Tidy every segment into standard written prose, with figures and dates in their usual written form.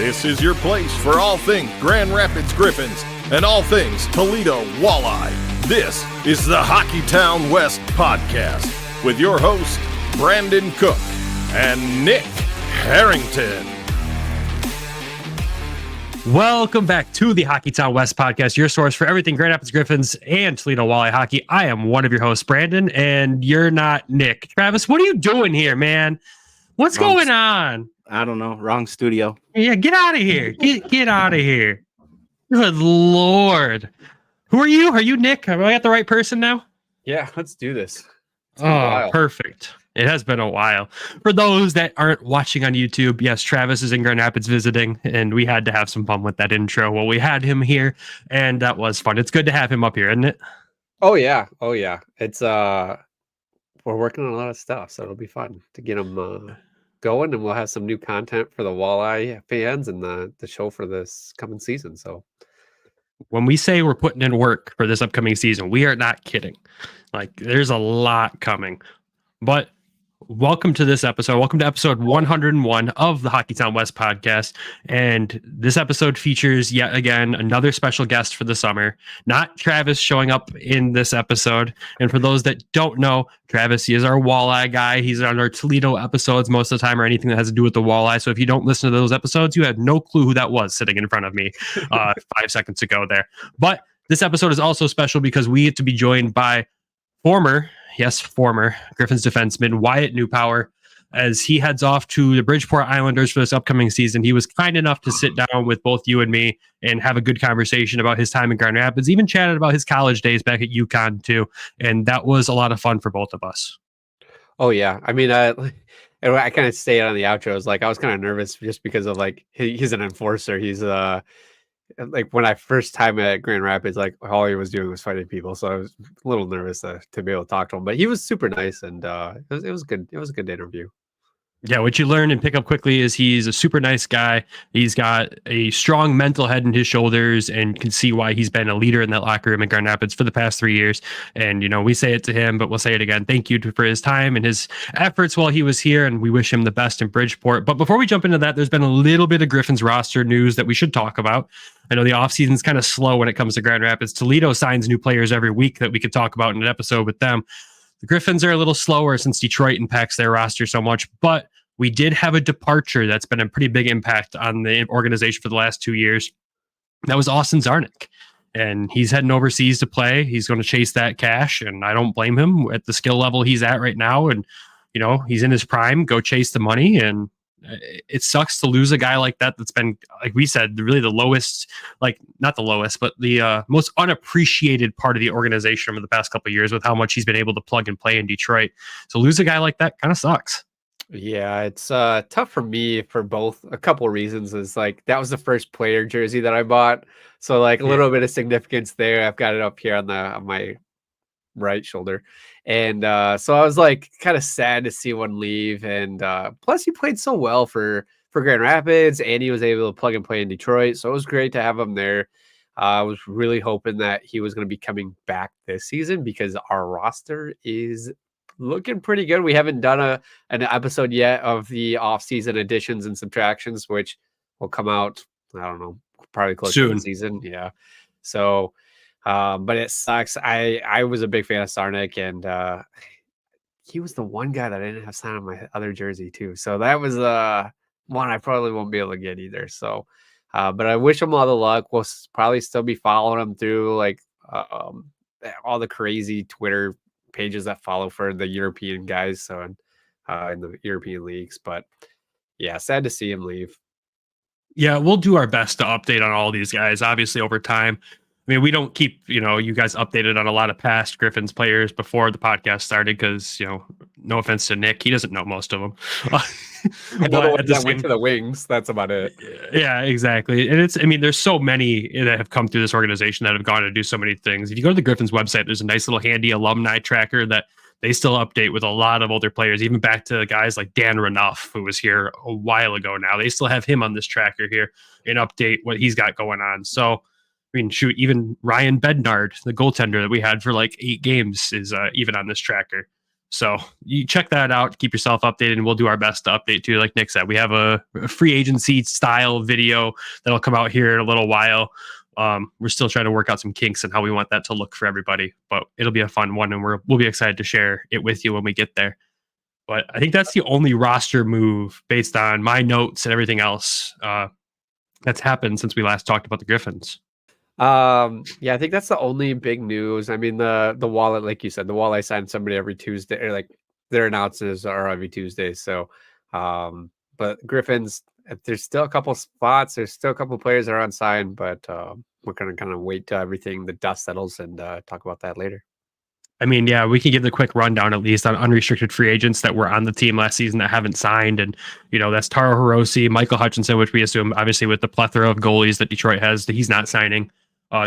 This is your place for all things Grand Rapids Griffins and all things Toledo Walleye. This is the Hockeytown West Podcast with your host, Brandon Cook and Nick Harrington. Welcome back to the Hockeytown West Podcast, your source for everything Grand Rapids Griffins and Toledo Walleye hockey. I am one of your hosts, Brandon, and you're not Nick. Travis, what are you doing here, man? What's going on? I don't know. Wrong studio. Yeah, get out of here. Get out of here. Good Lord. Who are you? Are you Nick? Have I got the right person now? Yeah, let's do this. Oh, perfect. It has been a while. For those that aren't watching on YouTube, yes, Travis is in Grand Rapids visiting, and we had to have some fun with that intro. Well, we had him here, and that was fun. It's good to have him up here, isn't it? Oh yeah. It's we're working on a lot of stuff, so it'll be fun to get him going, and we'll have some new content for the Walleye fans and the show for this coming season. So when we say we're putting in work for this upcoming season, we are not kidding. Like, there's a lot coming. But welcome to this episode. Welcome to episode 101 of the Hockeytown West Podcast. And this episode features yet again another special guest for the summer. Not Travis showing up in this episode. And for those that don't know, Travis, he is our Walleye guy. He's on our Toledo episodes most of the time, or anything that has to do with the Walleye. So if you don't listen to those episodes, you have no clue who that was sitting in front of me 5 seconds ago there. But this episode is also special because we get to be joined by former Griffins defenseman Wyatt Newpower, as he heads off to the Bridgeport Islanders for this upcoming season. He was kind enough to sit down with both you and me and have a good conversation about his time in Grand Rapids, even chatted about his college days back at UConn too. And that was a lot of fun for both of us. oh yeah. I mean, I kind of say it on the outros. Like, I was kind of nervous just because of, like, he's an enforcer. He's like, when I first time at Grand Rapids, like, all he was doing was fighting people, so I was a little nervous to be able to talk to him. But he was super nice, and it was good. It was a good interview. Yeah, what you learn and pick up quickly is he's a super nice guy. He's got a strong mental head in his shoulders and can see why he's been a leader in that locker room at Grand Rapids for the past 3 years. And, you know, we say it to him, but we'll say it again. Thank you for his time and his efforts while he was here, and we wish him the best in Bridgeport. But before we jump into that, there's been a little bit of Griffins roster news that we should talk about. I know the offseason is kind of slow when it comes to Grand Rapids. Toledo signs new players every week that we could talk about in an episode with them. The Griffins are a little slower since Detroit impacts their roster so much, but we did have a departure that's been a pretty big impact on the organization for the last 2 years. That was Austin Czarnik, and he's heading overseas to play. He's going to chase that cash, and I don't blame him at the skill level he's at right now. And, you know, he's in his prime. Go chase the money. And it sucks to lose a guy like that that's been, like we said, really the lowest, like not the lowest, but the most unappreciated part of the organization over the past couple of years with how much he's been able to plug and play in Detroit. So lose a guy like that kind of sucks. Yeah, it's tough for me for a couple of reasons. Is, like, that was the first player jersey that I bought, so, like, a little bit of significance there. I've got it up here on my right shoulder, and so I was, like, kind of sad to see one leave. And plus, he played so well for Grand Rapids, and he was able to plug and play in Detroit, so it was great to have him there. I was really hoping that he was going to be coming back this season because our roster is looking pretty good. We haven't done an episode yet of the off-season additions and subtractions, which will come out, I don't know, probably close to the season. Yeah. So, but it sucks. I was a big fan of Czarnik, and he was the one guy that I didn't have signed on my other jersey too. So that was one I probably won't be able to get either. So, but I wish him all the luck. We'll probably still be following him through, like, all the crazy Twitter pages that follow for the European guys, so in the European leagues. But yeah, sad to see him leave. Yeah, we'll do our best to update on all these guys, obviously, over time. I mean, we don't keep, you guys updated on a lot of past Griffins players before the podcast started because, no offense to Nick, he doesn't know most of them. I know the ones that went to the Wings. That's about it. Yeah, exactly. And there's so many that have come through this organization that have gone to do so many things. If you go to the Griffins website, there's a nice little handy alumni tracker that they still update with a lot of older players, even back to guys like Dan Renouf, who was here a while ago now. They still have him on this tracker here and update what he's got going on. So, I mean, shoot, even Ryan Bednard, the goaltender that we had for like 8 games, is even on this tracker. So you check that out, keep yourself updated, and we'll do our best to update too. Like Nick said, we have a free agency style video that'll come out here in a little while. We're still trying to work out some kinks and how we want that to look for everybody, but it'll be a fun one, and we'll be excited to share it with you when we get there. But I think that's the only roster move based on my notes and everything else that's happened since we last talked about the Griffins. Yeah, I think that's the only big news. I mean, the wallet, like you said, the wallet signed somebody every Tuesday, or like their announcements are every Tuesday. So, but Griffins, there's still a couple spots. There's still a couple players that are unsigned, but we're gonna kind of wait till the dust settles and talk about that later. I mean, yeah, we can give the quick rundown at least on unrestricted free agents that were on the team last season that haven't signed. And, that's Taro Hirose, Michael Hutchinson, which we assume, obviously, with the plethora of goalies that Detroit has, that he's not signing.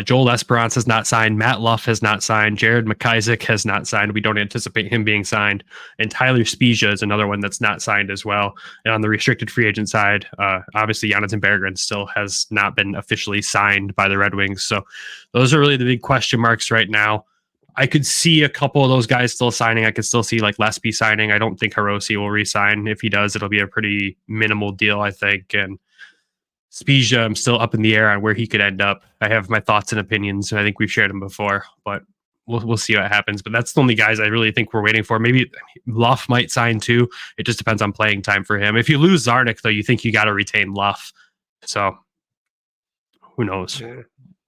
Joel Esperance has not signed. Matt Luff has not signed. Jared McIsaac has not signed. We don't anticipate him being signed. And Tyler Spezia is another one that's not signed as well. And on the restricted free agent side, obviously, Jonathan Berggren still has not been officially signed by the Red Wings. So those are really the big question marks right now. I could see a couple of those guys still signing. I could still see like Lesby signing. I don't think Hirose will re-sign. If he does, it'll be a pretty minimal deal, I think. And Spezia, I'm still up in the air on where he could end up. I have my thoughts and opinions, and I think we've shared them before, but we'll see what happens. But that's the only guys I really think we're waiting for. Maybe Luff might sign too. It just depends on playing time for him. If you lose Zarnik, though, you think you got to retain Luff. So who knows? Yeah.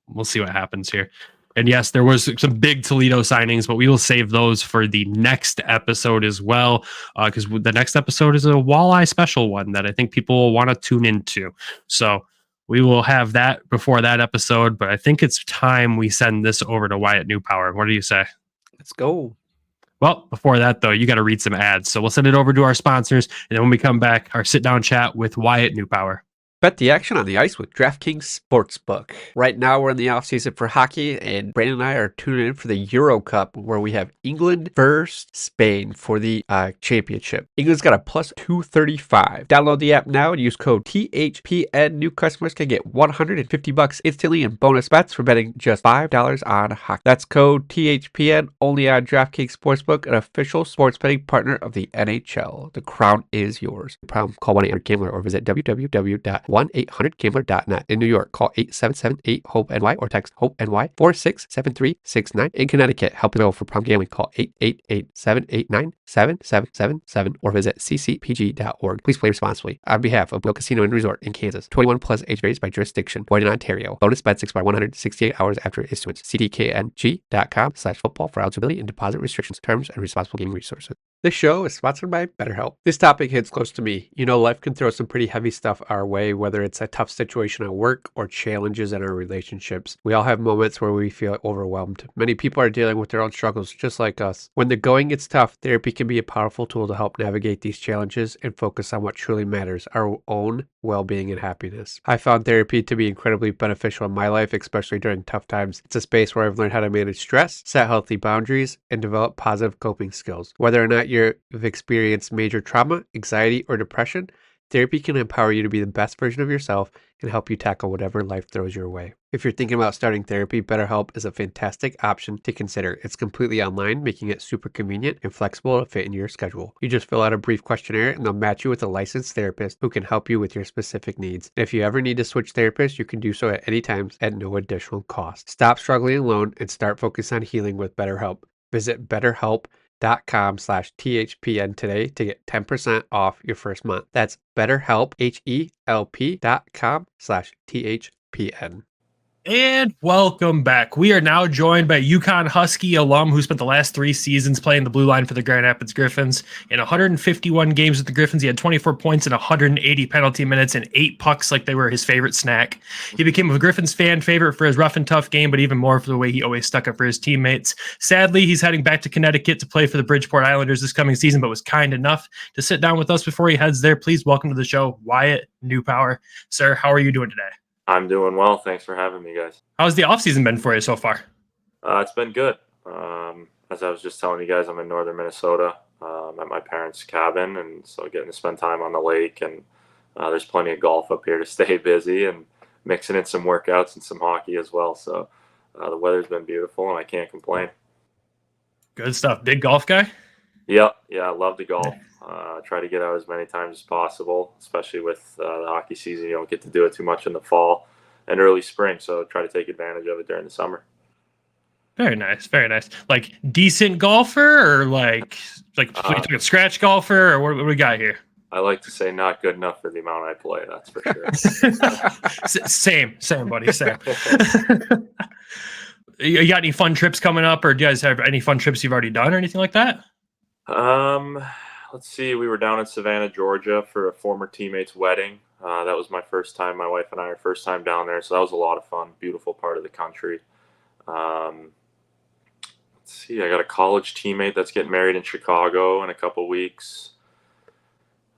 We'll see what happens here. And yes, there was some big Toledo signings, but we will save those for the next episode as well, because the next episode is a walleye special one that I think people will want to tune into. So we will have that before that episode, but I think it's time we send this over to Wyatt Newpower. What do you say? Let's go. Well, before that, though, you got to read some ads. So we'll send it over to our sponsors, and then when we come back, our sit-down chat with Wyatt Newpower. Bet the action on the ice with DraftKings Sportsbook. Right now, we're in the offseason for hockey, and Brandon and I are tuning in for the Euro Cup, where we have England versus Spain for the championship. England's got a plus 235. Download the app now and use code THPN. New customers can get $150 instantly in bonus bets for betting just $5 on hockey. That's code THPN only on DraftKings Sportsbook, an official sports betting partner of the NHL. The crown is yours. Call 1-800-GAMBLER or visit www.1800gambler.net. In New York, call 877-8-HOPE-NY or text HOPE-NY 467369. In Connecticut, help it for problem gambling, call 888-789-7777 or visit ccpg.org. Please play responsibly. On behalf of Will Casino and Resort in Kansas, 21 plus, age varies by jurisdiction, void in Ontario. Bonus bets expire 168 hours after issuance. cdkng.com/football for eligibility and deposit restrictions, terms, and responsible gaming resources. This show is sponsored by BetterHelp. This topic hits close to me. Life can throw some pretty heavy stuff our way, whether it's a tough situation at work or challenges in our relationships. We all have moments where we feel overwhelmed. Many people are dealing with their own struggles, just like us. When the going gets tough, therapy can be a powerful tool to help navigate these challenges and focus on what truly matters, our own well-being and happiness. I found therapy to be incredibly beneficial in my life, especially during tough times. It's a space where I've learned how to manage stress, set healthy boundaries, and develop positive coping skills. Whether or not you've experienced major trauma, anxiety, or depression, therapy can empower you to be the best version of yourself and help you tackle whatever life throws your way. If you're thinking about starting therapy, BetterHelp is a fantastic option to consider. It's completely online, making it super convenient and flexible to fit into your schedule. You just fill out a brief questionnaire and they'll match you with a licensed therapist who can help you with your specific needs. If you ever need to switch therapists, you can do so at any time at no additional cost. Stop struggling alone and start focusing on healing with BetterHelp. Visit BetterHelp.com/THPN today to get 10% off your first month. That's BetterHelp, HELP.com/THPN. And welcome back. We are now joined by UConn Husky alum who spent the last 3 seasons playing the blue line for the Grand Rapids Griffins. In 151 games with the Griffins, he had 24 points and 180 penalty minutes and 8 pucks like they were his favorite snack. He became a Griffins fan favorite for his rough and tough game, but even more for the way he always stuck up for his teammates. Sadly, he's heading back to Connecticut to play for the Bridgeport Islanders this coming season, but was kind enough to sit down with us before he heads there. Please welcome to the show, Wyatt Newpower. Sir, how are you doing today? I'm doing well. Thanks for having me, guys. How's the offseason been for you so far? It's been good. As I was just telling you guys, I'm in northern Minnesota at my parents' cabin, and so getting to spend time on the lake, and there's plenty of golf up here to stay busy and mixing in some workouts and some hockey as well. So the weather's been beautiful, and I can't complain. Good stuff. Big golf guy? Yeah, I love to golf. Try to get out as many times as possible, especially with the hockey season. You don't get to do it too much in the fall and early spring, so try to take advantage of it during the summer. Very nice, very nice. Like decent golfer, or like a scratch golfer, or what do we got here? I like to say not good enough for the amount I play. That's for sure. Same, buddy. Same. You got any fun trips coming up, or do you guys have any fun trips you've already done, or anything like that? Let's see. We were down in Savannah, Georgia, for a former teammate's wedding. That was my first time. My wife and I, our first time down there, so that was a lot of fun. Beautiful part of the country. Let's see. I got a college teammate that's getting married in Chicago in a couple weeks.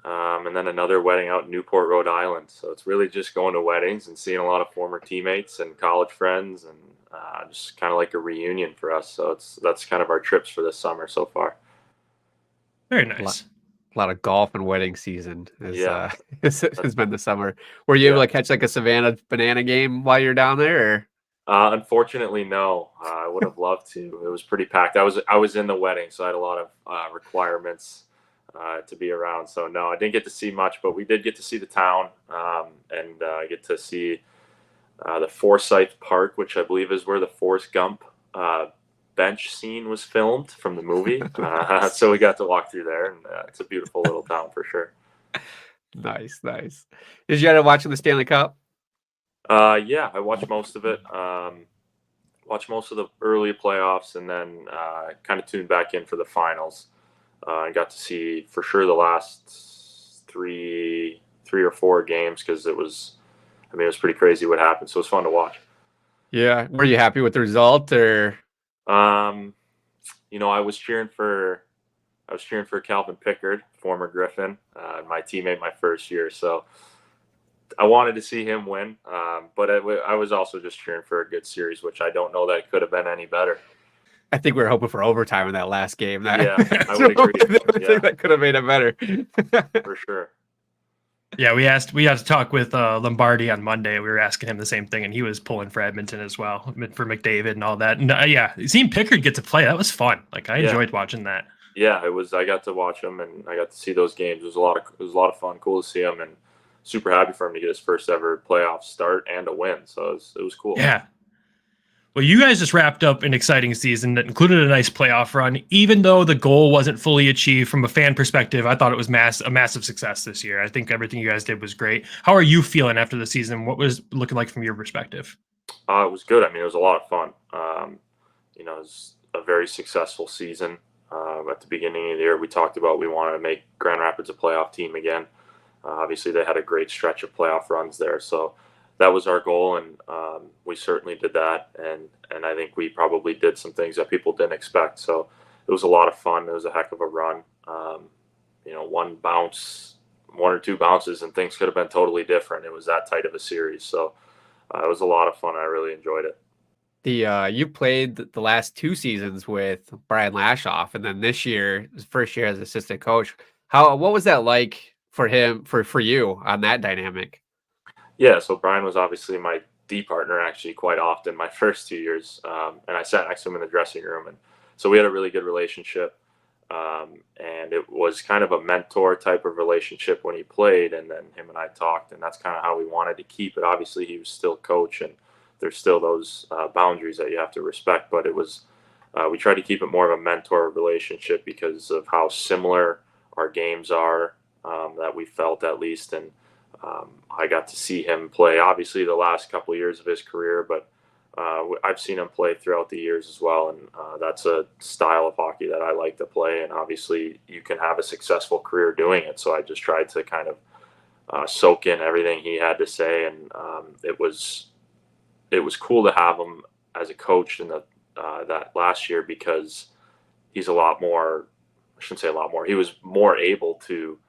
And then another wedding out in Newport, Rhode Island. So it's really just going to weddings and seeing a lot of former teammates and college friends, and just kind of like a reunion for us. So that's kind of our trips for this summer so far. Very nice. A lot of golf and wedding season has been the summer. Were you able to catch like a Savannah banana game while you're down there? Or? Unfortunately, no. I would have loved to. It was pretty packed. I was in the wedding, so I had a lot of requirements to be around. So no, I didn't get to see much, but we did get to see the town and get to see the Forsyth Park, which I believe is where the Forrest Gump bench scene was filmed from the movie. So we got to walk through there, and it's a beautiful little town for sure. Nice. Did you end up watching the Stanley Cup? Yeah, I watched most of it. Watched most of the early playoffs, and then kind of tuned back in for the finals. I got to see for sure the last three or four games, because it was pretty crazy what happened. So it was fun to watch. Yeah. Were you happy with the result, or? I was cheering for Calvin Pickard, former Griffin, my teammate my first year. So I wanted to see him win. But I was also just cheering for a good series, which I don't know that it could have been any better. I think we were hoping for overtime in that last game. Yeah, I would agree. I think that could have made it better. For sure. Yeah, we had to talk with Lombardi on Monday. We were asking him the same thing, and he was pulling for Edmonton as well, for McDavid and all that. And seeing Pickard get to play, that was fun. Like, I enjoyed watching that. Yeah, it was. I got to watch him, and I got to see those games. It was a lot of fun. Cool to see him, and super happy for him to get his first ever playoff start and a win. So it was cool. Yeah. Well, you guys just wrapped up an exciting season that included a nice playoff run. Even though the goal wasn't fully achieved from a fan perspective, I thought it was a massive success this year. I think everything you guys did was great. How are you feeling after the season? What was it looking like from your perspective? It was good. It was a lot of fun. It was a very successful season. At the beginning of the year, we talked about we wanted to make Grand Rapids a playoff team again. Obviously, they had a great stretch of playoff runs there. So that was our goal, and we certainly did that. And I think we probably did some things that people didn't expect. So it was a lot of fun. It was a heck of a run. One or two bounces, and things could have been totally different. It was that tight of a series. So it was a lot of fun. I really enjoyed it. You played the last two seasons with Brian Lashoff, and then this year, his first year as assistant coach. What was that like for him, for you on that dynamic? Yeah, so Brian was obviously my D partner actually quite often my first 2 years, and I sat next to him in the dressing room, and so we had a really good relationship, and it was kind of a mentor type of relationship when he played, and then him and I talked, and that's kind of how we wanted to keep it. Obviously, he was still coach, and there's still those boundaries that you have to respect, but it was we tried to keep it more of a mentor relationship because of how similar our games are, that we felt at least, and I got to see him play, obviously, the last couple of years of his career, but I've seen him play throughout the years as well, and that's a style of hockey that I like to play, and obviously you can have a successful career doing it, so I just tried to kind of soak in everything he had to say, and it was cool to have him as a coach in that last year, because he's a lot more, I shouldn't say a lot more, he was more able to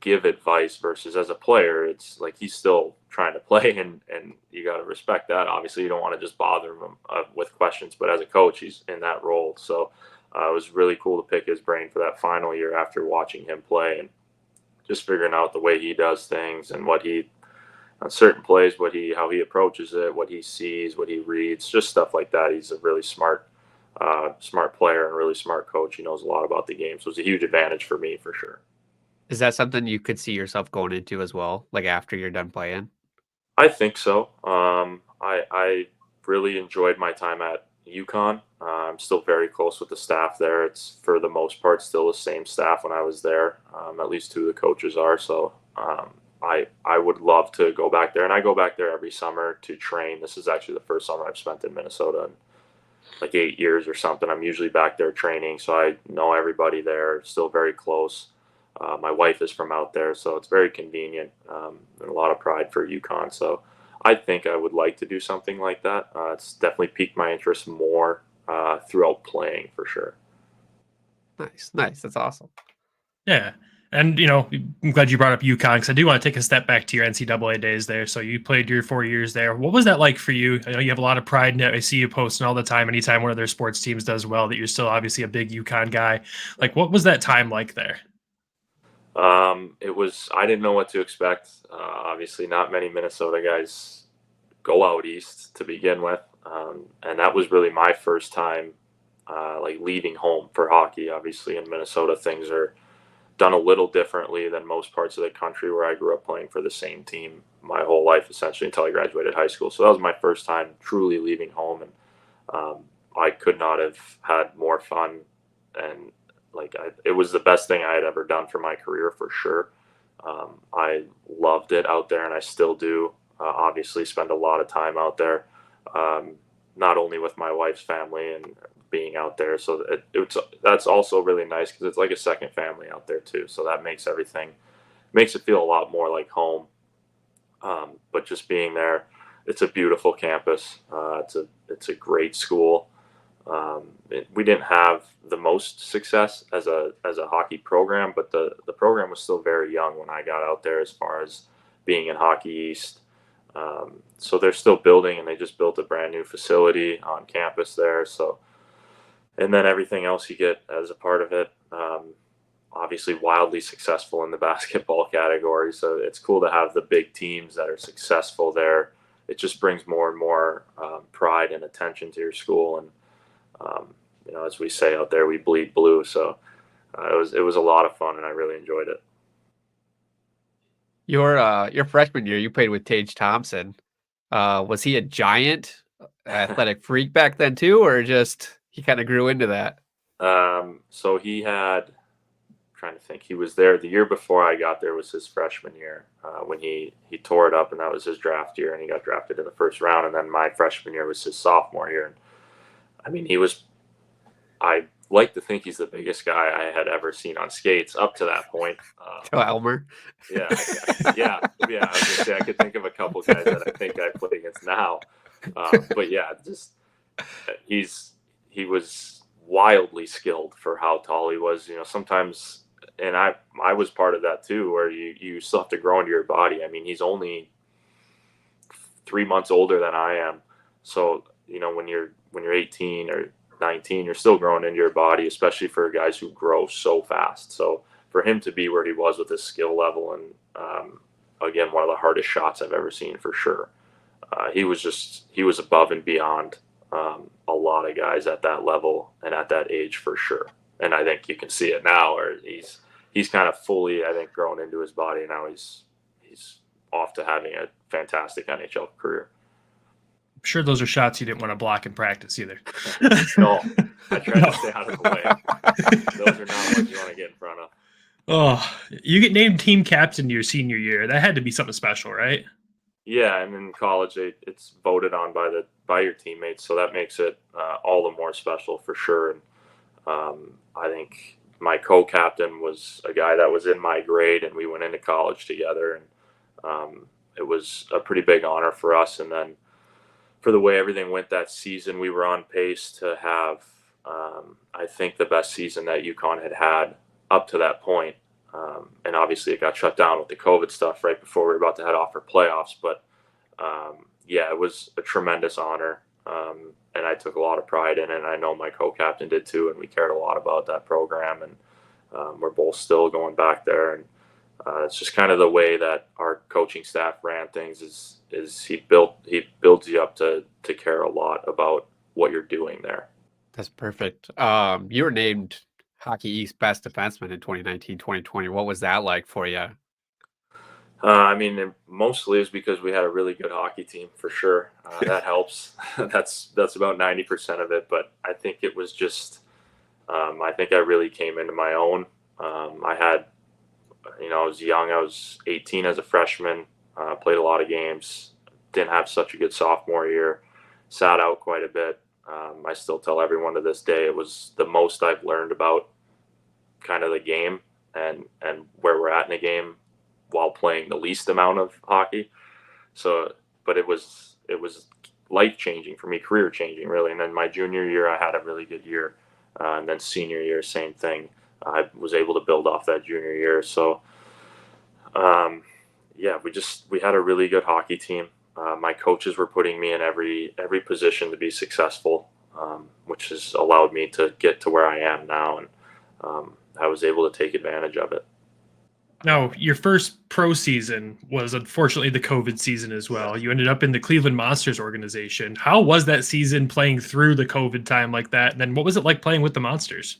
give advice versus as a player, it's like he's still trying to play, and you got to respect that. Obviously, you don't want to just bother him with questions, but as a coach, he's in that role. So it was really cool to pick his brain for that final year after watching him play and just figuring out the way he does things and what he, on certain plays, how he approaches it, what he sees, what he reads, just stuff like that. He's a really smart smart player and really smart coach. He knows a lot about the game. So it's a huge advantage for me for sure. Is that something you could see yourself going into as well, like after you're done playing? I think so. I really enjoyed my time at UConn. I'm still very close with the staff there. It's for the most part still the same staff when I was there. At least two of the coaches are. So I would love to go back there, and I go back there every summer to train. This is actually the first summer I've spent in Minnesota in like 8 years or something. I'm usually back there training, so I know everybody there. Still very close. My wife is from out there, so it's very convenient, and a lot of pride for UConn. So I think I would like to do something like that. It's definitely piqued my interest more throughout playing for sure. Nice. That's awesome. Yeah. And, I'm glad you brought up UConn because I do want to take a step back to your NCAA days there. So you played your 4 years there. What was that like for you? I know you have a lot of pride in it. I see you posting all the time. Anytime one of their sports teams does well, that you're still obviously a big UConn guy. Like, what was that time like there? I didn't know what to expect. Obviously not many Minnesota guys go out east to begin with. And that was really my first time, like leaving home for hockey. Obviously in Minnesota, things are done a little differently than most parts of the country where I grew up playing for the same team my whole life, essentially until I graduated high school. So that was my first time truly leaving home. And, I could not have had more fun, and it was the best thing I had ever done for my career for sure. I loved it out there, and I still do. Obviously, spend a lot of time out there, not only with my wife's family and being out there. So that's also really nice because it's like a second family out there too. So that makes it feel a lot more like home. But just being there, it's a beautiful campus. It's a great school. We didn't have the most success as a hockey program, but the program was still very young when I got out there as far as being in Hockey East. So they're still building, and they just built a brand new facility on campus there. So, and then everything else you get as a part of it, obviously wildly successful in the basketball category. So it's cool to have the big teams that are successful there. It just brings more and more pride and attention to your school. And, as we say out there, we bleed blue. So it was a lot of fun, and I really enjoyed it. Your freshman year, you played with Tage Thompson. Was he a giant athletic freak back then too, or just he kind of grew into that? So he had, I'm trying to think, he was there the year before I got there was his freshman year when he tore it up, and that was his draft year, and he got drafted in the first round. And then my freshman year was his sophomore year. And I mean, I like to think he's the biggest guy I had ever seen on skates up to that point. Elmer. Yeah. I was gonna say I could think of a couple guys that I think I play against now. But yeah, just he was wildly skilled for how tall he was. Sometimes, and I was part of that too, where you still have to grow into your body. I mean, he's only 3 months older than I am, so when you're 18 or 19, you're still growing into your body, especially for guys who grow so fast. So for him to be where he was with his skill level, and again, one of the hardest shots I've ever seen for sure. He was above and beyond a lot of guys at that level and at that age for sure. And I think you can see it now, where he's kind of fully, I think, grown into his body. And now he's off to having a fantastic NHL career. I'm sure those are shots you didn't want to block in practice either. No, I try to stay out of the way. Those are not ones you want to get in front of. Oh, you get named team captain your senior year. That had to be something special, right? Yeah, and in college, it's voted on by your teammates, so that makes it all the more special for sure. And I think my co-captain was a guy that was in my grade, and we went into college together, and it was a pretty big honor for us. And then for the way everything went that season, we were on pace to have, I think, the best season that UConn had up to that point. And obviously it got shut down with the COVID stuff right before we were about to head off for playoffs. But yeah, it was a tremendous honor. And I took a lot of pride in it. And I know my co-captain did too. And we cared a lot about that program. And we're both still going back there. And it's just kind of the way that our coaching staff ran things is he builds you up to care a lot about what you're doing there. That's perfect. You were named Hockey East Best Defenseman in 2019-2020. What was that like for you? I mean, it mostly is because we had a really good hockey team for sure. That helps. That's about 90% of it. But I think it was just, I think I really came into my own. I had, I was young. I was 18 as a freshman. Played a lot of games. Didn't have such a good sophomore year. Sat out quite a bit. I still tell everyone to this day it was the most I've learned about kind of the game and where we're at in the game while playing the least amount of hockey. So, but it was life-changing for me, career-changing really. And then my junior year, I had a really good year. And then senior year, same thing. I was able to build off that junior year. So, yeah, we had a really good hockey team. My coaches were putting me in every position to be successful, which has allowed me to get to where I am now. And I was able to take advantage of it. Now, your first pro season was unfortunately the COVID season as well. You ended up in the Cleveland Monsters organization. How was that season playing through the COVID time like that? And then what was it like playing with the Monsters?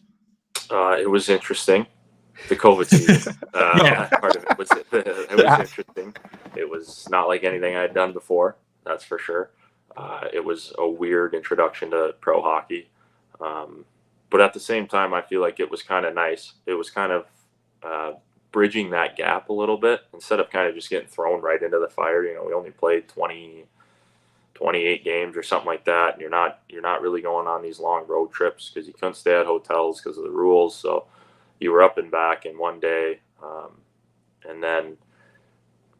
It was interesting. The COVID season, part of it was interesting. It was not like anything I had done before, that's for sure. It was a weird introduction to pro hockey. But at the same time, I feel like it was kind of nice. It was kind of bridging that gap a little bit instead of kind of just getting thrown right into the fire. We only played 28 games or something like that. And you're not really going on these long road trips because you couldn't stay at hotels because of the rules. So you were up and back in one day. And then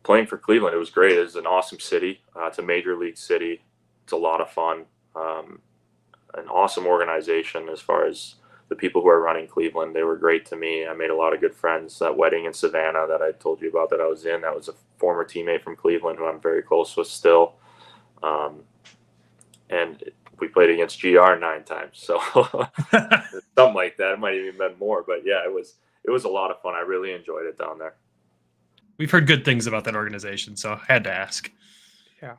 playing for Cleveland, it was great. It was an awesome city. It's a major league city. It's a lot of fun. An awesome organization as far as the people who are running Cleveland. They were great to me. I made a lot of good friends. That wedding in Savannah that I told you about that I was in, that was a former teammate from Cleveland who I'm very close with still. And we played against GR 9 times. So something like that. It might even been more. But yeah, it was a lot of fun. I really enjoyed it down there. We've heard good things about that organization, so I had to ask. Yeah.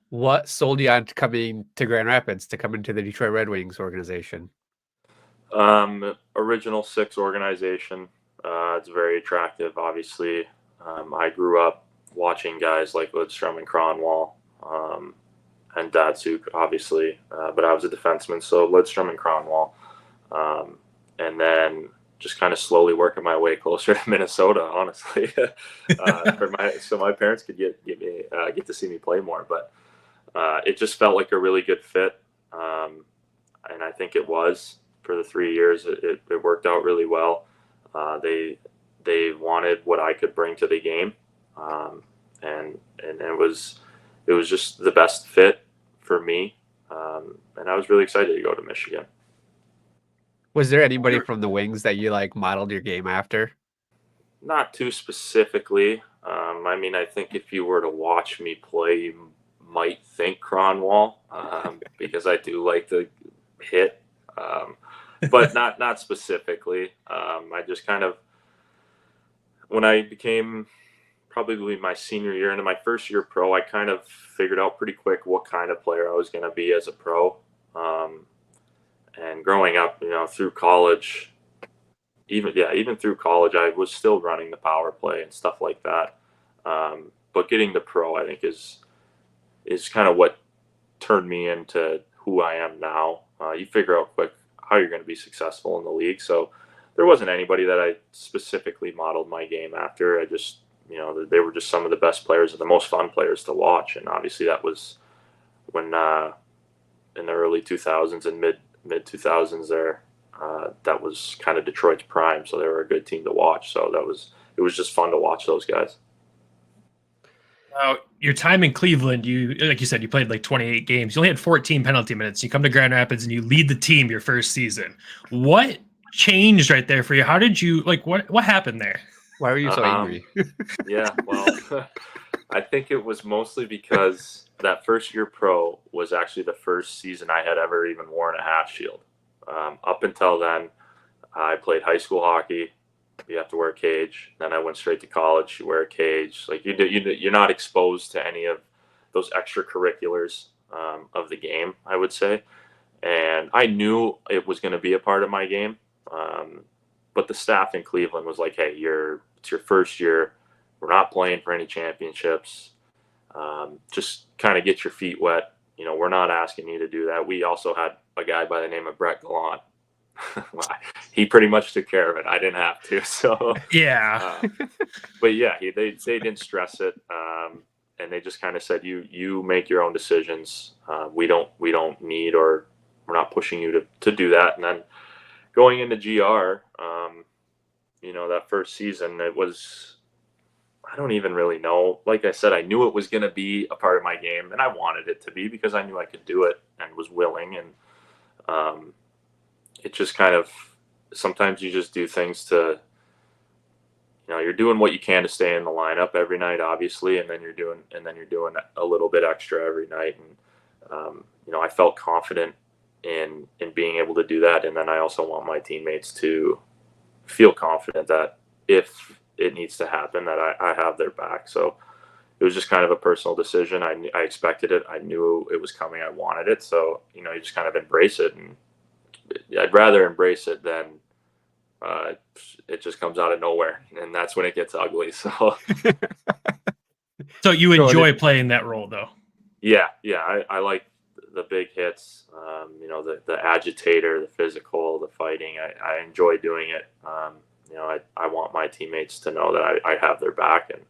What sold you on coming to Grand Rapids, to come into the Detroit Red Wings organization? Original Six organization. It's very attractive, obviously. I grew up watching guys like Lidstrom and Cronwall, and Datsuk, obviously. But I was a defenseman, so Lidstrom and Cronwall. And then just kind of slowly working my way closer to Minnesota, honestly, so my parents could get to see me play more. But it just felt like a really good fit, and I think it was for the 3 years. It worked out really well. They wanted what I could bring to the game, and it was just the best fit for me, and I was really excited to go to Michigan. Was there anybody from the Wings that you modeled your game after? Not too specifically. I mean, I think if you were to watch me play, you might think Cronwall, because I do like to hit, but not specifically. I just kind of, when I became probably my senior year into my first year pro, I kind of figured out pretty quick what kind of player I was going to be as a pro. And growing up, through college, even through college, I was still running the power play and stuff like that. But getting the pro, I think, is kind of what turned me into who I am now. You figure out quick how you're going to be successful in the league. So there wasn't anybody that I specifically modeled my game after. I just, they were just some of the best players and the most fun players to watch. And obviously that was when in the early 2000s and mid 2000s there, that was kind of Detroit's prime. So they were a good team to watch. So it was just fun to watch those guys. Your time in Cleveland, like you said, you played 28 games. You only had 14 penalty minutes. You come to Grand Rapids and you lead the team your first season. What changed right there for you? How did you what happened there? Why were you so angry? Yeah, well, I think it was mostly because that first year pro was actually the first season I had ever even worn a half shield. Up until then, I played high school hockey. You have to wear a cage. Then I went straight to college. You wear a cage. You're not exposed to any of those extracurriculars of the game, I would say. And I knew it was going to be a part of my game. But the staff in Cleveland was like, hey, it's your first year. We're not playing for any championships. Just kind of get your feet wet. We're not asking you to do that. We also had a guy by the name of Brett Gallant. He pretty much took care of it. I didn't have to. So Yeah. but yeah, they didn't stress it, and they just kind of said, you make your own decisions. We don't need, or we're not pushing you to do that. And then going into GR, that first season, it was, I don't even really know. Like I said, I knew it was going to be a part of my game, and I wanted it to be because I knew I could do it and was willing. And it just kind of, sometimes you just do things to, you're doing what you can to stay in the lineup every night, obviously, and then you're doing a little bit extra every night. And I felt confident in being able to do that. And then I also want my teammates to feel confident that if it needs to happen, that I have their back. So it was just kind of a personal decision. I expected it. I knew it was coming. I wanted it. So, you just kind of embrace it. And I'd rather embrace it than it just comes out of nowhere. And that's when it gets ugly. So, So you enjoy playing that role, though? Yeah. I like the big hits, the agitator, the physical, the fighting. I enjoy doing it. I want my teammates to know that I have their back. And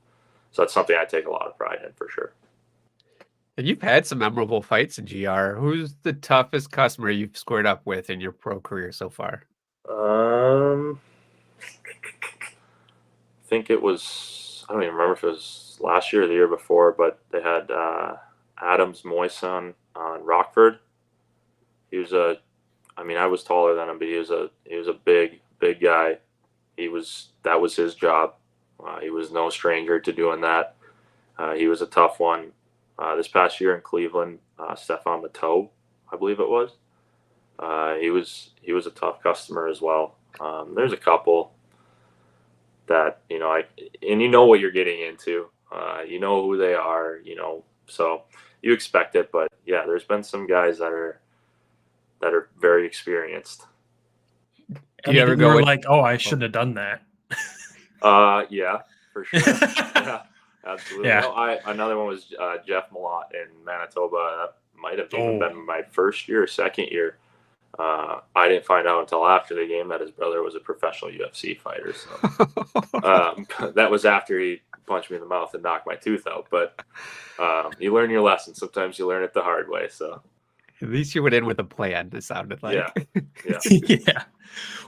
so that's something I take a lot of pride in, for sure. And you've had some memorable fights in GR. Who's the toughest customer you've squared up with in your pro career so far? I think it was, I don't even remember if it was last year or the year before, but they had Adams Moyson on Rockford. He was I was taller than him, but he was a big guy. That was his job. He was no stranger to doing that. He was a tough one. This past year in Cleveland, Stefan Mateau, I believe it was. He was a tough customer as well. There's a couple that, and you know what you're getting into. You know who they are, so you expect it. But yeah, there's been some guys that are very experienced. Do you ever go like, oh, I shouldn't have done that? Yeah, for sure. Yeah, absolutely. Yeah. No, another one was Jeff Malott in Manitoba. That might have even been my first year or second year. I didn't find out until after the game that his brother was a professional UFC fighter. So that was after he punched me in the mouth and knocked my tooth out. But you learn your lesson. Sometimes you learn it the hard way. So at least you went in with a plan, it sounded like. Yeah. Yeah.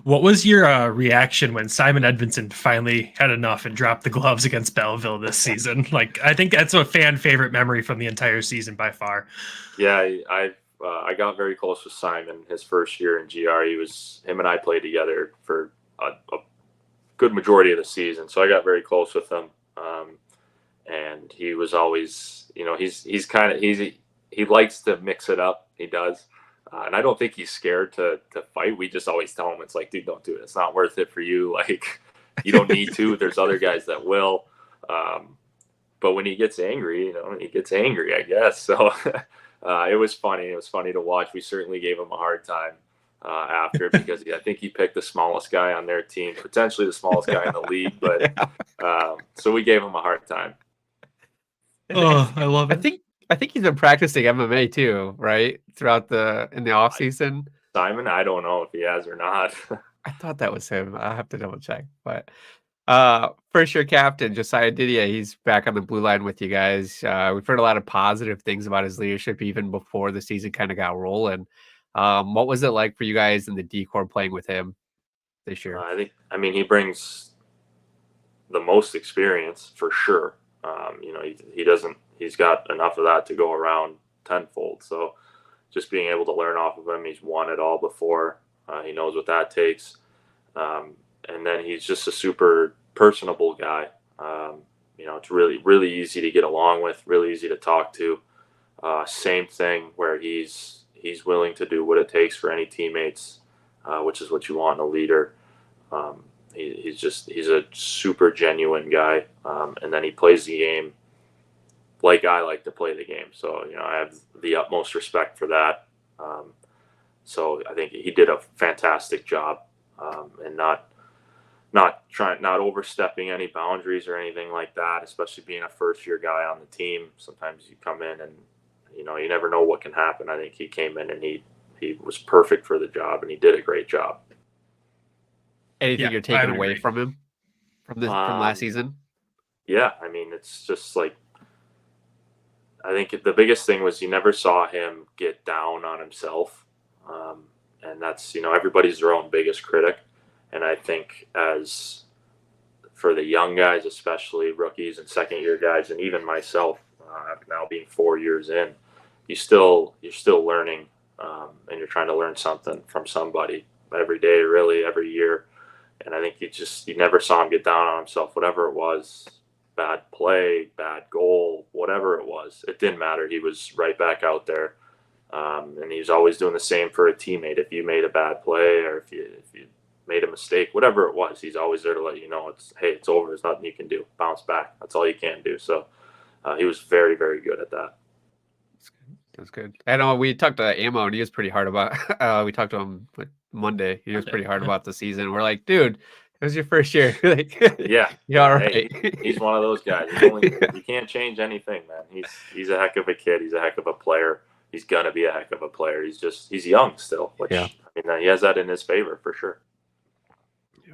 What was your reaction when Simon Edvinsson finally had enough and dropped the gloves against Belleville this season? Like, I think that's a fan favorite memory from the entire season by far. Yeah, I got very close with Simon his first year in GR. Him and I played together for a good majority of the season, so I got very close with him. And he was always, he likes to mix it up. He does. And I don't think he's scared to fight. We just always tell him, it's like, dude, don't do it. It's not worth it for you. Like, you don't need to. There's other guys that will. But when he gets angry, he gets angry, I guess. So it was funny. It was funny to watch. We certainly gave him a hard time after, because I think he picked the smallest guy on their team, potentially the smallest guy in the league. But so we gave him a hard time. Oh, I love it. I think he's been practicing MMA too, right? In the off season. Simon, I don't know if he has or not. I thought that was him. I'll have to double check. But first year captain, Josiah Didier, he's back on the blue line with you guys. We've heard a lot of positive things about his leadership even before the season kind of got rolling. What was it like for you guys in the D-Corps playing with him this year? He brings the most experience for sure. He's got enough of that to go around tenfold. So just being able to learn off of him, he's won it all before. He knows what that takes. And then he's just a super personable guy. It's really, really easy to get along with, really easy to talk to. Same thing where he's willing to do what it takes for any teammates, which is what you want in a leader. He's a super genuine guy. And then he plays the game like I like to play the game. So, I have the utmost respect for that. So I think he did a fantastic job, and not overstepping any boundaries or anything like that, especially being a first-year guy on the team. Sometimes you come in and, you never know what can happen. I think he came in and he was perfect for the job, and he did a great job. Anything you're taking away from him from last season? Yeah, I mean, it's just like, I think the biggest thing was you never saw him get down on himself. And that's, everybody's their own biggest critic. And I think as for the young guys, especially rookies and second-year guys, and even myself, now being 4 years in, you're still learning, and you're trying to learn something from somebody every day, really, every year. And I think you never saw him get down on himself, whatever it was, bad play, bad goal, whatever it was. It didn't matter. He was right back out there. And he was always doing the same for a teammate. If you made a bad play or if you made a mistake, whatever it was, he's always there to let you know it's over. There's nothing you can do. Bounce back. That's all you can do. So he was very, very good at that. That's good. I know we talked to Ammo, and he was pretty hard about. We talked to him Monday. He was pretty hard about the season. We're like, dude, it was your first year. Yeah, you're all right. Hey, he's one of those guys. You can't change anything, man. He's a heck of a kid. He's a heck of a player. He's gonna be a heck of a player. He's young still, which I mean, he has that in his favor for sure.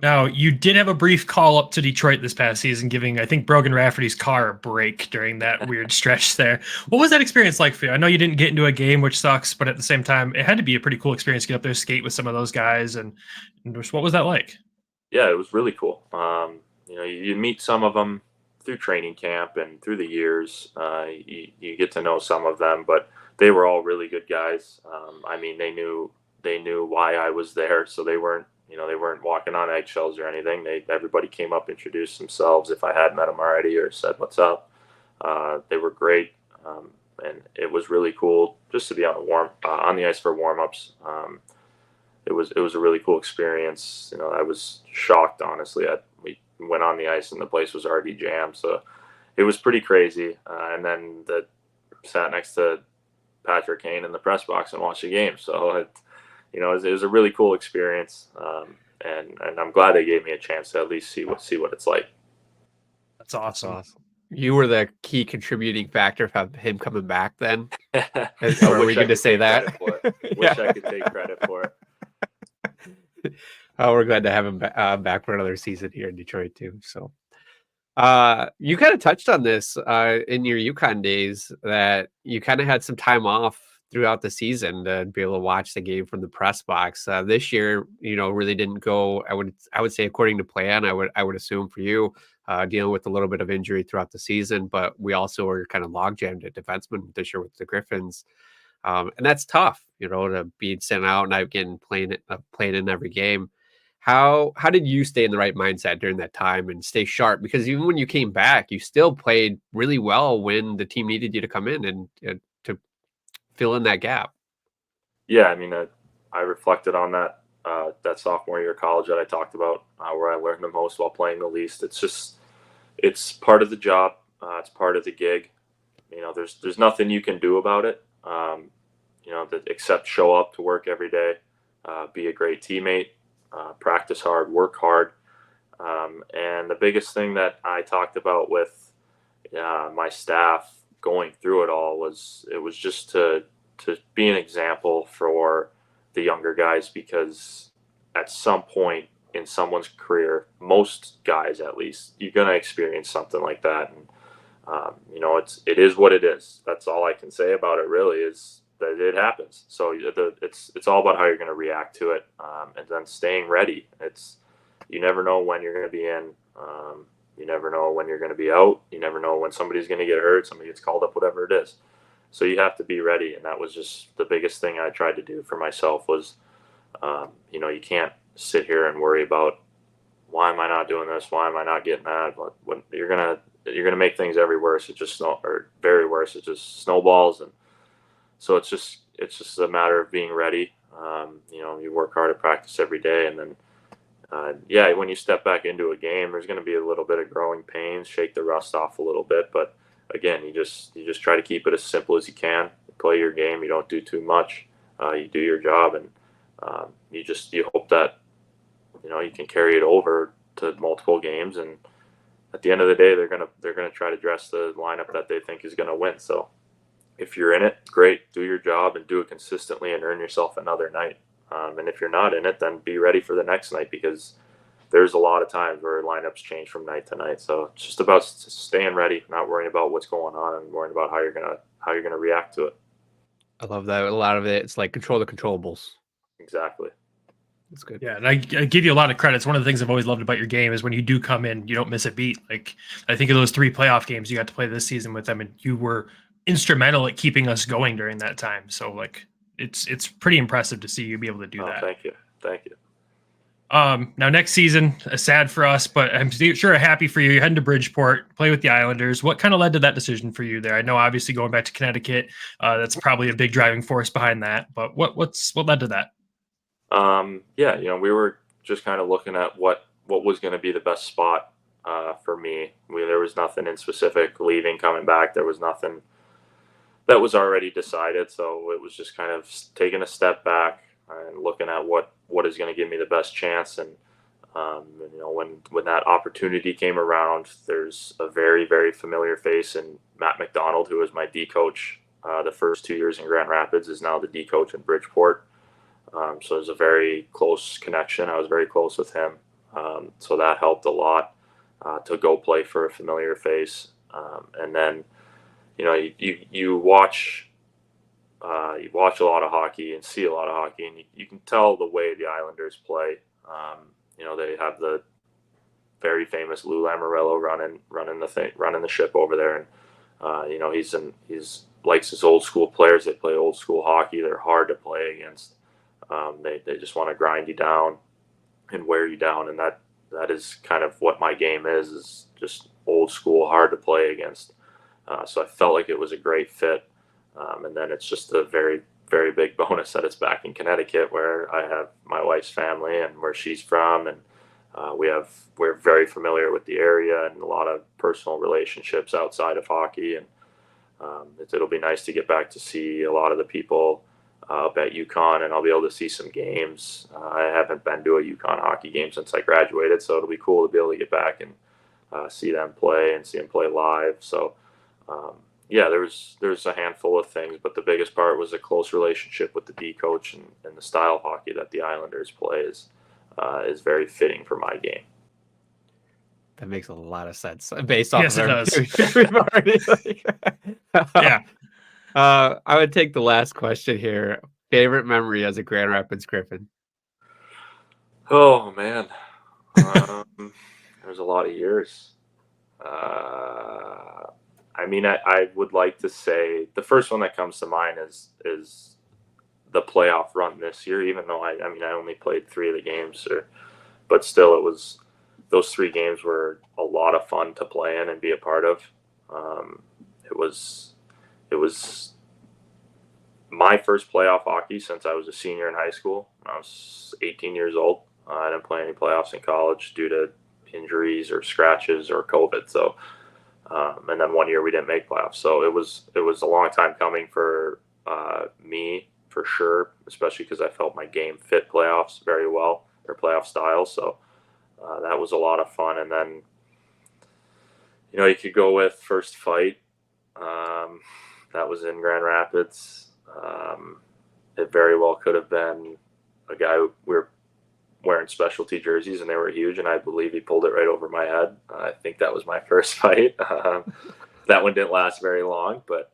Now, you did have a brief call up to Detroit this past season, giving, I think, Brogan Rafferty's car a break during that weird stretch there. What was that experience like for you? I know you didn't get into a game, which sucks, but at the same time, it had to be a pretty cool experience to get up there, skate with some of those guys. And what was that like? Yeah, it was really cool. You meet some of them through training camp and through the years. You get to know some of them, but they were all really good guys. I mean, they knew why I was there, so they weren't walking on eggshells or anything. Everybody came up, introduced themselves if I had met them already or said what's up. They were great, and it was really cool just to be on the ice for warm-ups. It was a really cool experience. I was shocked, honestly. We went on the ice and the place was already jammed, so it was pretty crazy. And then sat next to Patrick Kane in the press box and watched the game. So it was a really cool experience, and I'm glad they gave me a chance to at least see what it's like. That's awesome. You were the key contributing factor of him coming back then? Are we going to say that? Wish I could take credit for it. We're glad to have him back for another season here in Detroit too. So you kind of touched on this in your UConn days, that you kind of had some time off throughout the season to be able to watch the game from the press box. This year, really didn't go, I would say, according to plan. I would assume for you, dealing with a little bit of injury throughout the season, but we also were kind of log jammed at defensemen this year with the Griffins. And that's tough, to be sent out and again playing in every game. How did you stay in the right mindset during that time and stay sharp? Because even when you came back, you still played really well when the team needed you to come in and to fill in that gap. Yeah, I mean, I reflected on that sophomore year of college that I talked about, where I learned the most while playing the least. It's part of the job. It's part of the gig. There's nothing you can do about it. Except show up to work every day, be a great teammate, practice hard, work hard. And the biggest thing that I talked about with my staff going through it all was just to be an example for the younger guys, because at some point in someone's career, most guys at least, you're going to experience something like that. And, it is what it is. That's all I can say about it, really, is that it happens. So it's all about how you're going to react to it, and then staying ready. You never know when you're going to be in. You never know when you're going to be out. You never know when somebody's going to get hurt, somebody gets called up, whatever it is. So you have to be ready, and that was just the biggest thing I tried to do for myself was, you can't sit here and worry about, why am I not doing this? Why am I not getting that? When you're gonna make things very worse. It just snowballs, and so it's just a matter of being ready. You work hard at practice every day, and then when you step back into a game, there's going to be a little bit of growing pains, shake the rust off a little bit, but again, you just try to keep it as simple as you can. You play your game, you don't do too much, you do your job, and You hope that, you can carry it over to multiple games, and at the end of the day, they're gonna try to dress the lineup that they think is gonna win. So if you're in it, great, do your job and do it consistently and earn yourself another night. And if you're not in it, then be ready for the next night, because there's a lot of times where lineups change from night to night. So it's just about staying ready, not worrying about what's going on, and worrying about how you're gonna react to it. I love that. A lot of it, it's like control the controllables. Exactly. That's good. Yeah, and I give you a lot of credit. It's one of the things I've always loved about your game is when you do come in, you don't miss a beat. Like, I think of those 3 playoff games you got to play this season with them, and you were instrumental at keeping us going during that time. So, like, it's pretty impressive to see you be able to do that. Thank you. Now next season, sad for us, but I'm sure happy for you. You're heading to Bridgeport, play with the Islanders. What kind of led to that decision for you there? I know obviously going back to Connecticut, that's probably a big driving force behind that. But what led to that? We were just kind of looking at what was going to be the best spot for me. There was nothing in specific. Leaving, coming back, there was nothing that was already decided. So it was just kind of taking a step back and looking at what is going to give me the best chance. And when that opportunity came around, there's a very, very familiar face in Matt McDonald, who was my D coach the first 2 years in Grand Rapids, is now the D coach in Bridgeport. So there's a very close connection. I was very close with him. So that helped a lot to go play for a familiar face. And then, you watch a lot of hockey and see a lot of hockey, and you can tell the way the Islanders play. They have the very famous Lou Lamoriello running the ship over there, and he's likes his old school players. They play old school hockey. They're hard to play against. They just want to grind you down and wear you down, and that is kind of what my game is just old school, hard to play against. So I felt like it was a great fit. And then it's just a very, very big bonus that it's back in Connecticut, where I have my wife's family and where she's from. And we're very familiar with the area and a lot of personal relationships outside of hockey. And it'll be nice to get back to see a lot of the people up at UConn, and I'll be able to see some games. I haven't been to a UConn hockey game since I graduated, so it'll be cool to be able to get back and see them play and see them play live. So, there's a handful of things, but the biggest part was a close relationship with the D coach, and the style of hockey that the Islanders play is very fitting for my game. That makes a lot of sense based off. Yes, of it does. We've already, Yeah. I would take the last question here. Favorite memory as a Grand Rapids Griffin? Oh man, there's a lot of years. I would like to say the first one that comes to mind is the playoff run this year. Even though I only played 3 of the games, but still, it was those 3 games were a lot of fun to play in and be a part of. It was my first playoff hockey since I was a senior in high school. When I was 18 years old. I didn't play any playoffs in college due to injuries or scratches or COVID. So, and then 1 year we didn't make playoffs. So it was a long time coming for me, for sure, especially because I felt my game fit playoffs very well, or playoff style. So that was a lot of fun. And then, you could go with first fight. That was in Grand Rapids. It very well could have been a guy who we were wearing specialty jerseys, and they were huge, and I believe he pulled it right over my head. I think that was my first fight. That one didn't last very long, but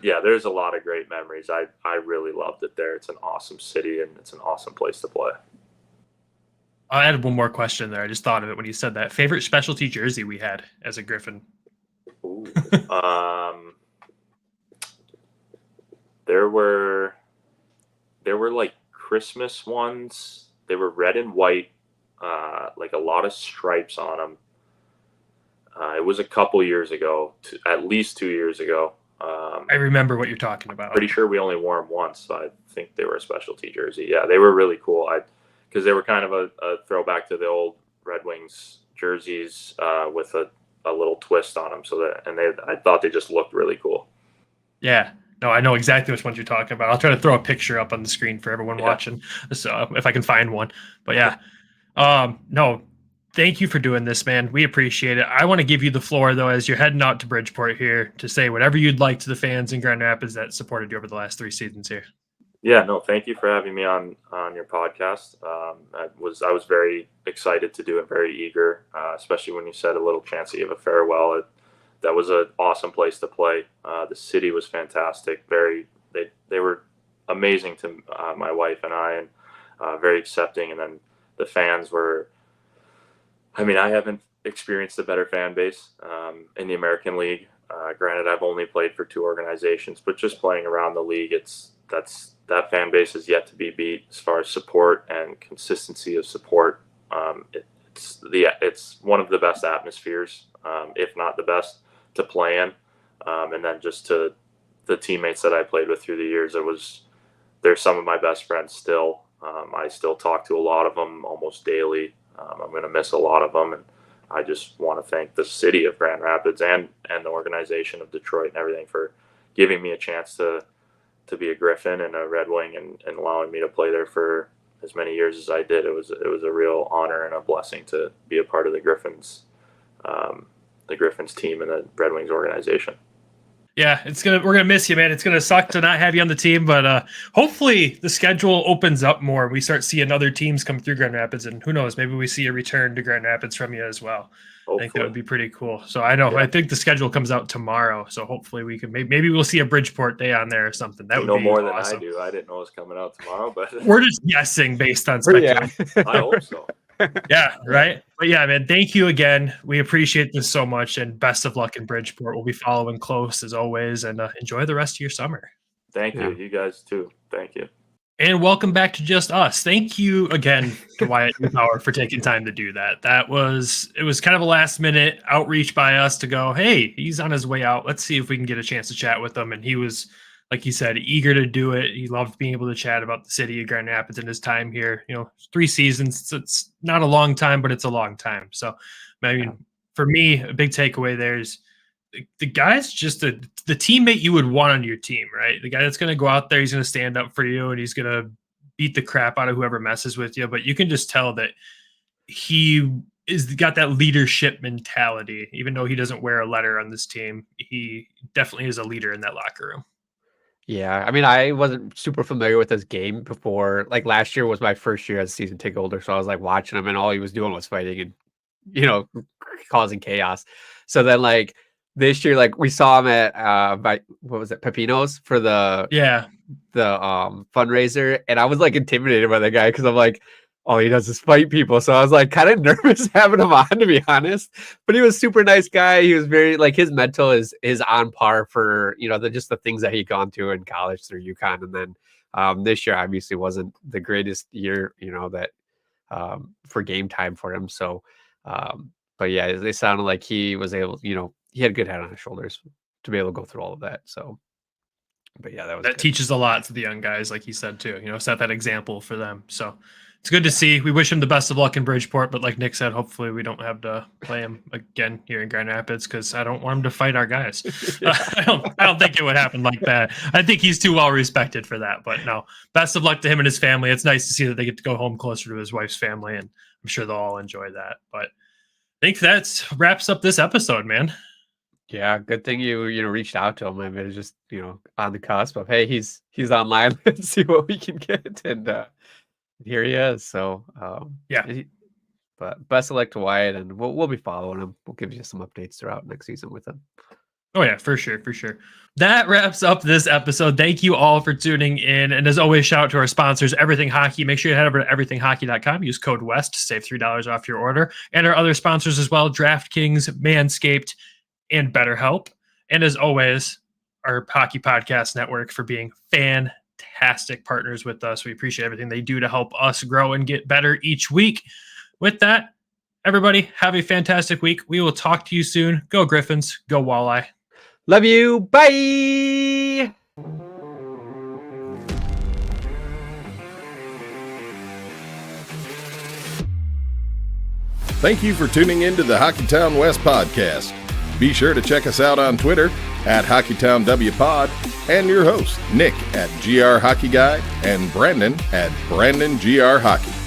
there's a lot of great memories. I really loved it there. It's an awesome city, and it's an awesome place to play. I added one more question there. I just thought of it when you said that. Favorite specialty jersey we had as a Griffin? Ooh. There were like Christmas ones. They were red and white, like a lot of stripes on them. It was a couple years ago, at least 2 years ago. I remember what you're talking about. Pretty sure we only wore them once, so I think they were a specialty jersey. Yeah, they were really cool. Because they were kind of a throwback to the old Red Wings jerseys with a little twist on them. I thought they just looked really cool. Yeah. No, I know exactly which ones you're talking about. I'll try to throw a picture up on the screen for everyone watching, so if I can find one. But yeah, no, thank you for doing this, man. We appreciate it. I want to give you the floor, though, as you're heading out to Bridgeport here, to say whatever you'd like to the fans in Grand Rapids that supported you over the last 3 seasons here. Yeah, no, thank you for having me on your podcast. I was very excited to do it, very eager, especially when you said a little chance to give a farewell. That was an awesome place to play. The city was fantastic. They were amazing to my wife and I, and very accepting. And then the fans were. I mean, I haven't experienced a better fan base in the American League. Granted, I've only played for 2 organizations, but just playing around the league, that fan base is yet to be beat as far as support and consistency of support. It's one of the best atmospheres, if not the best, to play in. And then just to the teammates that I played with through the years, they're some of my best friends still. I still talk to a lot of them almost daily. I'm going to miss a lot of them, and I just want to thank the city of Grand Rapids and the organization of Detroit and everything for giving me a chance to be a Griffin and a Red Wing and allowing me to play there for as many years as I did. It was a real honor and a blessing to be a part of the Griffins team and the Red Wings organization. Yeah, we're gonna miss you, man. It's gonna suck to not have you on the team, but hopefully the schedule opens up more. We start seeing other teams come through Grand Rapids, and who knows, maybe we see a return to Grand Rapids from you as well. Hopefully. I think that would be pretty cool. So I know, I think the schedule comes out tomorrow, so hopefully we can maybe we'll see a Bridgeport day on there or something. That would be more awesome. than I do. I didn't know it was coming out tomorrow, but we're just guessing based on speculation. Yeah. I hope so. Yeah, right. But yeah, man, thank you again. We appreciate this so much, and best of luck in Bridgeport. We'll be following close as always, and enjoy the rest of your summer. Thank you. You guys too. Thank you. And welcome back to Just Us. Thank you again to Wyatt Newpower for taking time to do that. It was kind of a last minute outreach by us to go, hey, he's on his way out. Let's see if we can get a chance to chat with him. And he was, like you said, eager to do it. He loved being able to chat about the city of Grand Rapids and his time here. 3 seasons. It's not a long time, but it's a long time. So, I mean, for me, a big takeaway there is the guy's just the teammate you would want on your team, right? The guy that's going to go out there, he's going to stand up for you, and he's going to beat the crap out of whoever messes with you. But you can just tell that he got that leadership mentality. Even though he doesn't wear a letter on this team, he definitely is a leader in that locker room. Yeah, I mean, I wasn't super familiar with this game before. Like last year was my first year as a season ticket holder, so I was like watching him, and all he was doing was fighting and causing chaos. So then like this year, like we saw him at what was it, Pepino's for the fundraiser, and I was like intimidated by the guy because I'm like, all he does is fight people. So I was like kind of nervous having him on, to be honest. But he was a super nice guy. He was very like his mental is on par for the things that he'd gone through in college through UConn, and then this year obviously wasn't the greatest year that for game time for him. So but yeah, it sounded like he was able, he had a good head on his shoulders to be able to go through all of that. So, but yeah, that teaches a lot to the young guys, like he said too. Set that example for them. So it's good to see. We wish him the best of luck in Bridgeport, but like Nick said, hopefully we don't have to play him again here in Grand Rapids because I don't want him to fight our guys. I don't think it would happen like that. I think he's too well respected for that. But no, best of luck to him and his family. It's nice to see that they get to go home closer to his wife's family, and I'm sure they'll all enjoy that. But I think that wraps up this episode, man. Yeah, good thing you reached out to him. I mean, it's just on the cusp of, hey, he's online. Let's see what we can get, and here he is. So but best of luck to Wyatt, and we'll be following him. We'll give you some updates throughout next season with him. Oh yeah, for sure. That wraps up this episode. Thank you all for tuning in. And as always, shout out to our sponsors, Everything Hockey. Make sure you head over to everythinghockey.com. Use code WEST to save $3 off your order. And our other sponsors as well, DraftKings, Manscaped, and BetterHelp. And as always, our Hockey Podcast Network for being fantastic partners with us. We appreciate everything they do to help us grow and get better each week. With that, everybody, have a fantastic week. We will talk to you soon. Go Griffins. Go Walleye. Love you. Bye. Thank you for tuning in to the Hockeytown West Podcast. Be sure to check us out on Twitter at Hockeytown W Pod, and your host, Nick at GR Hockey Guy, and Brandon at Brandon GR Hockey.